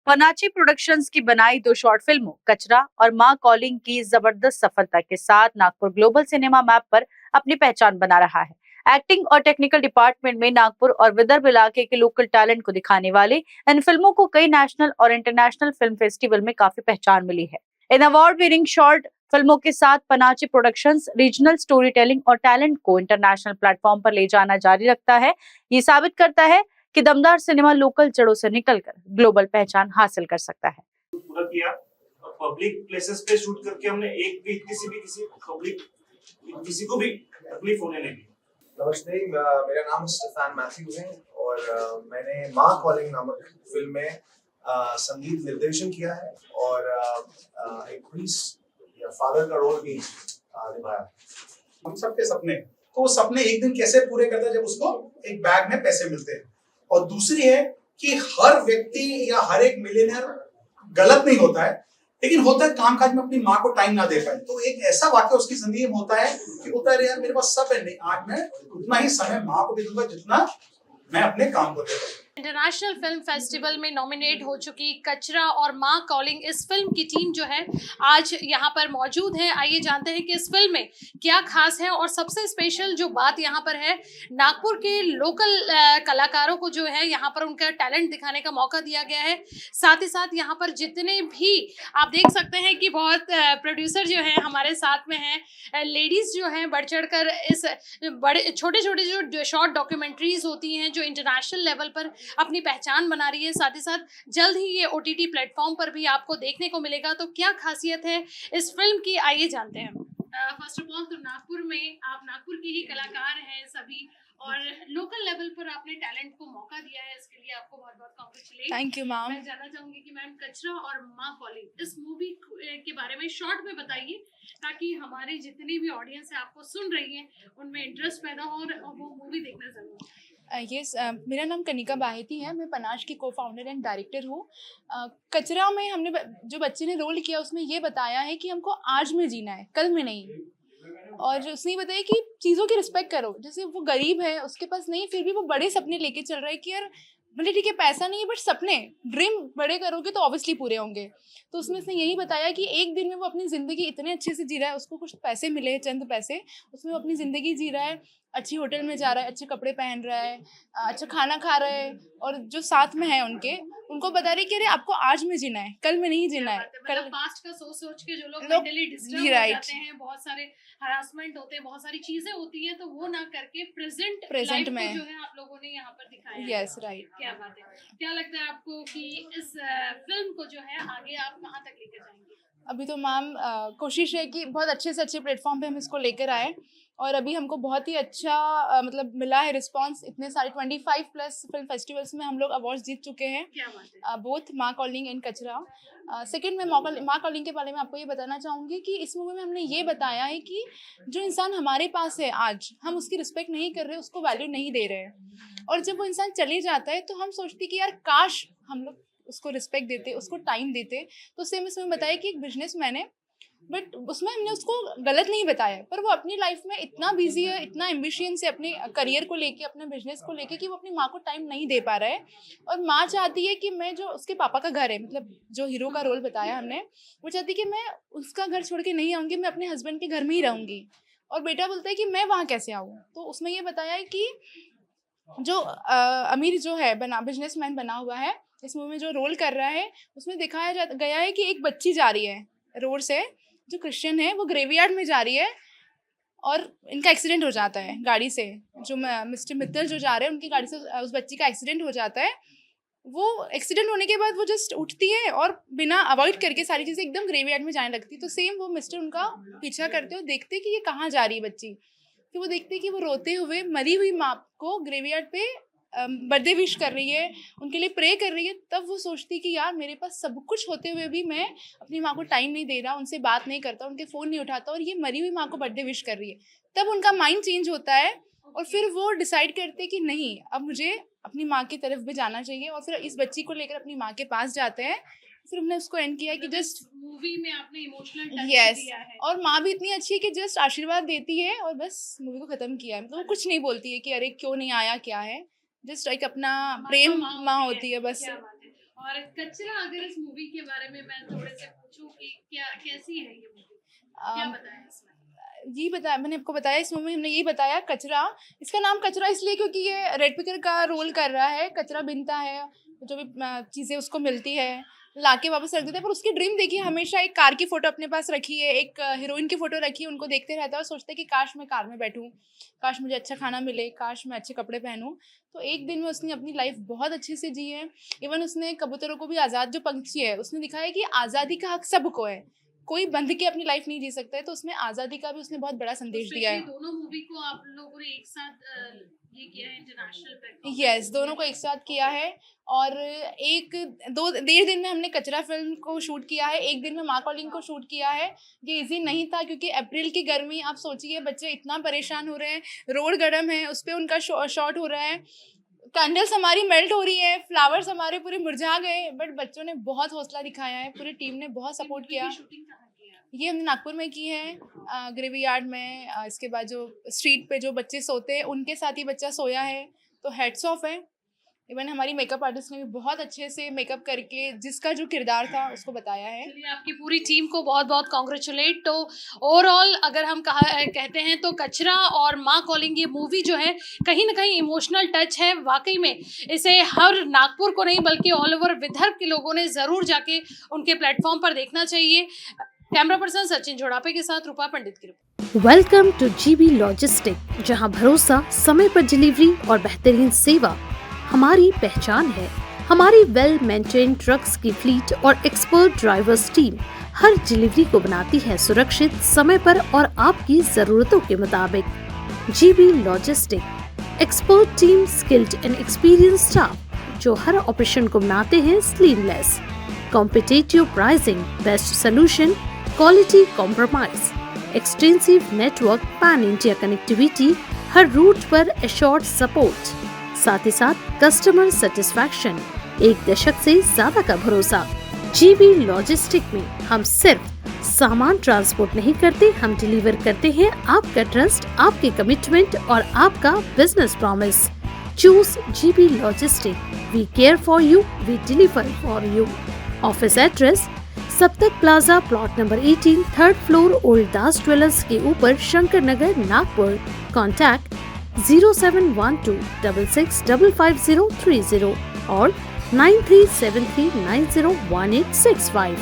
पनाची productions की बनाई दो शॉर्ट फिल्मों कचरा और मां कॉलिंग की जबरदस्त सफलता के साथ नागपुर ग्लोबल सिनेमा मैप पर अपनी पहचान बना रहा है। एक्टिंग और टेक्निकल डिपार्टमेंट में नागपुर और विदर्भ इलाके के लोकल टैलेंट को दिखाने वाले इन फिल्मों को कई नेशनल और इंटरनेशनल फिल्म फेस्टिवल में काफी पहचान मिली है। इन अवार्ड विनिंग शॉर्ट फिल्मों के साथ पनाची प्रोडक्शंस रीजनल स्टोरी टेलिंग और टैलेंट को इंटरनेशनल प्लेटफॉर्म पर ले जाना जारी रखता है। ये साबित करता है कि दमदार सिनेमा लोकल जड़ों से निकलकर ग्लोबल पहचान हासिल कर सकता है। पूरा किया और पब्लिक प्लेसेस पे शूट करके हमने एक भी किसी पब्लिक किसी को भी तकलीफ होने नहीं दी। नमस्ते, मेरा नाम स्टेफान मैथ्यू है और मैंने माँ कॉलिंग नामक फिल्म में संगीत निर्देशन किया है और एक पुलिस या फादर का रोल भी निभाया। हम सबके सपने, तो वो सपने एक दिन कैसे पूरे करता है जब उसको एक बैग में पैसे मिलते हैं। और दूसरी है कि हर व्यक्ति या हर एक मिलियनर गलत नहीं होता है, लेकिन होता है कामकाज में अपनी माँ को टाइम ना दे पाए। तो एक ऐसा वाक्य उसकी जिंदगी में होता है कि होता है यार मेरे पास सब है, नहीं आज मैं उतना ही समय माँ को भी दूंगा जितना मैं अपने काम को देता हूँ। इंटरनेशनल फिल्म फेस्टिवल में नॉमिनेट हो चुकी कचरा और माँ कॉलिंग इस फिल्म की टीम जो है आज यहाँ पर मौजूद है। आइए जानते हैं कि इस फिल्म में क्या खास है और सबसे स्पेशल जो बात यहाँ पर है, नागपुर के लोकल कलाकारों को जो है यहाँ पर उनका टैलेंट दिखाने का मौका दिया गया है। साथ ही साथ यहाँ पर जितने भी आप देख सकते हैं कि बहुत प्रोड्यूसर जो है हमारे साथ में हैं, लेडीज जो हैं बढ़ चढ़ कर इस बड़े छोटे छोटे जो शॉर्ट डॉक्यूमेंट्रीज होती हैं जो इंटरनेशनल लेवल पर अपनी पहचान बना रही है। साथ ही साथ जल्द ही ये OTT प्लेटफॉर्म पर भी आपको देखने को मिलेगा। तो क्या खासियत है इस फिल्म की, आइए जानते हैं। फर्स्ट ऑफ ऑल तो नागपुर में आप नागपुर के ही कलाकार हैं सभी और लोकल लेवल पर आपने टैलेंट को मौका दिया है, इसके लिए आपको बहुत बहुत कांग्रेचुलेशन। Thank you ma'am. मैं जानना चाहूंगी कि मैम कचरा और माँ कॉलिंग इस मूवी के बारे में शॉर्ट में बताइए ताकि हमारे जितनी भी ऑडियंस है आपको सुन रही है उनमें इंटरेस्ट पैदा हो और वो मूवी देखना जरूर। मेरा नाम कनिका बाहेती है, मैं पनाश की को-फाउंडर एंड डायरेक्टर हूँ। कचरा में हमने जो बच्चे ने रोल किया उसमें ये बताया है कि हमको आज में जीना है, कल में नहीं। और उसने ये बताया कि चीज़ों की रिस्पेक्ट करो, जैसे वो गरीब है, उसके पास नहीं, फिर भी वो बड़े सपने लेके चल रहा है कि यार भले ठीक है पैसा नहीं है बट सपने ड्रीम बड़े करोगे तो ऑब्वियसली पूरे होंगे। तो उसमें उसने यही बताया कि एक दिन में वो अपनी ज़िंदगी इतने अच्छे से जी रहा है, उसको कुछ पैसे मिले, चंद पैसे, उसमें वो अपनी ज़िंदगी जी रहा है, अच्छी होटल में जा रहा है, अच्छे कपड़े पहन रहा है, अच्छा खाना खा रहा है और जो साथ में है उनको बता रहे कि अरे आपको आज में जीना है, कल में नहीं जीना है। कल पास्ट का सोच के जो लोग मेंटली डिस्टर्ब हो जाते हैं, बहुत सारे हरासमेंट होते हैं, बहुत सारी चीजें होती हैं, तो वो ना करके प्रेजेंट में जो है आप लोगों ने यहाँ पर दिखाया। Yes right. क्या बात है। क्या लगता है आपको कि इस फिल्म को जो है आगे आप कहाँ तक लेकर जाएंगे? अभी तो मैम कोशिश है कि बहुत अच्छे से अच्छे प्लेटफॉर्म पे हम इसको लेकर आए और अभी हमको बहुत ही अच्छा मतलब मिला है रिस्पांस। इतने सारे 25 प्लस फिल्म फेस्टिवल्स में हम लोग अवार्ड्स जीत चुके हैं। क्या बात है। बोथ माँ कॉलिंग एंड कचरा। सेकंड में माँ कॉलिंग के बारे में आपको ये बताना चाहूँगी कि इस मूवी में हमने ये बताया है कि जो इंसान हमारे पास है आज, हम उसकी रिस्पेक्ट नहीं कर रहे, उसको वैल्यू नहीं दे रहे हैं। और जब वो इंसान चले जाता है तो हम सोचते कि यार काश हम लोग उसको रिस्पेक्ट देते, उसको टाइम देते। तो सेम इसमें बताया कि एक बिजनेसमैन है बट उसमें हमने उसको गलत नहीं बताया, पर वो अपनी लाइफ में इतना बिजी है, इतना एम्बिशियस है अपने करियर को लेके, अपने बिजनेस को लेके कि वो अपनी माँ को टाइम नहीं दे पा रहा है। और माँ चाहती है कि मैं, जो उसके पापा का घर है, मतलब जो हीरो का रोल बताया हमने, वो चाहती है कि मैं उसका घर छोड़ के नहीं आऊँगी, मैं अपने हस्बैंड के घर में ही रहूँगी। और बेटा बोलता है कि मैं वहाँ कैसे आऊँ। तो उसमें ये बताया है कि जो अमीर जो है बिजनेसमैन बना हुआ है, इस मूवी में जो रोल कर रहा है, उसमें दिखाया गया है कि एक बच्ची जा रही है रोड से, जो क्रिश्चियन है, वो ग्रेवयार्ड में जा रही है और इनका एक्सीडेंट हो जाता है गाड़ी से। जो मिस्टर मित्तल जो जा रहे हैं उनकी गाड़ी से उस बच्ची का एक्सीडेंट हो जाता है। वो एक्सीडेंट होने के बाद वो जस्ट उठती है और बिना अवॉइड करके सारी चीज़ें एकदम ग्रेवयार्ड में जाने लगती है। तो सेम वो मिस्टर उनका पीछा करते हो, देखते कि ये कहाँ जा रही है बच्ची। फिर वो देखते कि वो रोते हुए मरी हुई माँ को ग्रेवयार्ड पे बर्थडे विश कर रही है, उनके लिए प्रे कर रही है। तब वो सोचती कि यार मेरे पास सब कुछ होते हुए भी मैं अपनी माँ को टाइम नहीं दे रहा, उनसे बात नहीं करता, उनके फ़ोन नहीं उठाता और ये मरी हुई माँ को बर्थडे विश कर रही है। तब उनका माइंड चेंज होता है और फिर वो डिसाइड करते कि नहीं, अब मुझे अपनी माँ की तरफ भी जाना चाहिए। और फिर इस बच्ची को लेकर अपनी माँ के पास जाते हैं। फिर हमने उसको एंड किया कि जस्ट मूवी में आपने इमोशनल टच दिया है। और माँ भी इतनी अच्छी है कि जस्ट आशीर्वाद देती है और बस मूवी को खत्म किया है। मतलब वो कुछ नहीं बोलती है कि अरे क्यों नहीं आया, क्या है, जस्ट एक अपना प्रेम माँ होती है बस। और कचरा, अगर इस मूवी के बारे में मैं थोड़े से पूछूं कि क्या कैसी है ये मूवी, क्या बताया इसमें? ये बताया मैंने आपको बताया, इस मूवी में हमने ये बताया कचरा। इसका नाम कचरा इसलिए क्योंकि ये रेड पिकर का रोल कर रहा है, कचरा बिनता है, जो भी चीज़ें उसको मिलती है लाके वापस रख देता है। पर उसकी ड्रीम देखिए, हमेशा एक कार की फ़ोटो अपने पास रखी है, एक हीरोइन की फ़ोटो रखी है, उनको देखते रहता है और सोचता है कि काश मैं कार में बैठूं, काश मुझे अच्छा खाना मिले, काश मैं अच्छे कपड़े पहनूं। तो एक दिन में उसने अपनी लाइफ बहुत अच्छे से जी है। इवन उसने कबूतरों को भी आज़ाद, जो पंछी है, उसने दिखाया कि आज़ादी का हक सबको है, कोई बंध के अपनी लाइफ नहीं जी सकता है। तो उसमें आज़ादी का भी उसने बहुत बड़ा संदेश दिया है। दोनों मूवी को आप लोगों ने एक साथ ये किया है इंटरनेशनल प्लेटफॉर्म? यस, दोनों को एक साथ किया है और एक दो डेढ़ दिन में हमने कचरा फिल्म को शूट किया है, एक दिन में माँ कॉलिंग को शूट किया है। ये इजी नहीं था क्योंकि अप्रैल की गर्मी, आप सोचिए बच्चे इतना परेशान हो रहे हैं, रोड गर्म है, उस पर उनका शॉट हो रहा है, कैंडल्स हमारी मेल्ट हो रही है, फ्लावर्स हमारे पूरे मुरझा गए, बट बच्चों ने बहुत हौसला दिखाया है, पूरी टीम ने बहुत सपोर्ट किया। शूटिंग कहाँ की है? ये हमने नागपुर में की है, ग्रेवयार्ड में। इसके बाद जो स्ट्रीट पे जो बच्चे सोते हैं उनके साथ ही बच्चा सोया है, तो हेड्स ऑफ है। इवन हमारी मेकअप आर्टिस्ट ने भी बहुत अच्छे से मेकअप करके जिसका जो किरदार था उसको बताया है। चलिए, आपकी पूरी टीम को बहुत बहुत कॉन्ग्रेचुलेट। तो ओवरऑल अगर हम कहते हैं तो कचरा और माँ कॉलिंग ये मूवी जो है कहीं ना कहीं इमोशनल टच है। वाकई में इसे हर नागपुर को नहीं बल्कि ऑल ओवर विदर्भ के लोगों ने ज़रूर जाके उनके प्लेटफॉर्म पर देखना चाहिए। कैमरा पर्सन सचिन झोड़ापे के साथ रूपा पंडित की report. Welcome two GB logistic, जहां भरोसा, समय पर डिलीवरी और बेहतरीन सेवा हमारी पहचान है। हमारी वेल मेंटेन ट्रक्स की फ्लीट और एक्सपर्ट ड्राइवर्स टीम हर डिलीवरी को बनाती है सुरक्षित, समय पर और आपकी जरूरतों के मुताबिक। GB logistic, expert team, skilled and experience staff जो हर ऑपरेशन को बनाते हैं seamless. Competitive pricing, best solution, quality compromise, extensive network, pan India connectivity, हर रूट पर एश्योर्ड सपोर्ट, साथ ही साथ कस्टमर सेटिस्फैक्शन, एक दशक से ज्यादा का भरोसा। जीबी लॉजिस्टिक में हम सिर्फ सामान ट्रांसपोर्ट नहीं करते, हम डिलीवर करते हैं आपका ट्रस्ट, आपके कमिटमेंट और आपका business promise. Choose GB logistic, we care for you, we deliver for you. Office address Saptak plaza, plot number 18, third floor, old Das jewellers के ऊपर, शंकर नगर, नागपुर। कॉन्टैक्ट 071266555030 और 9373901865।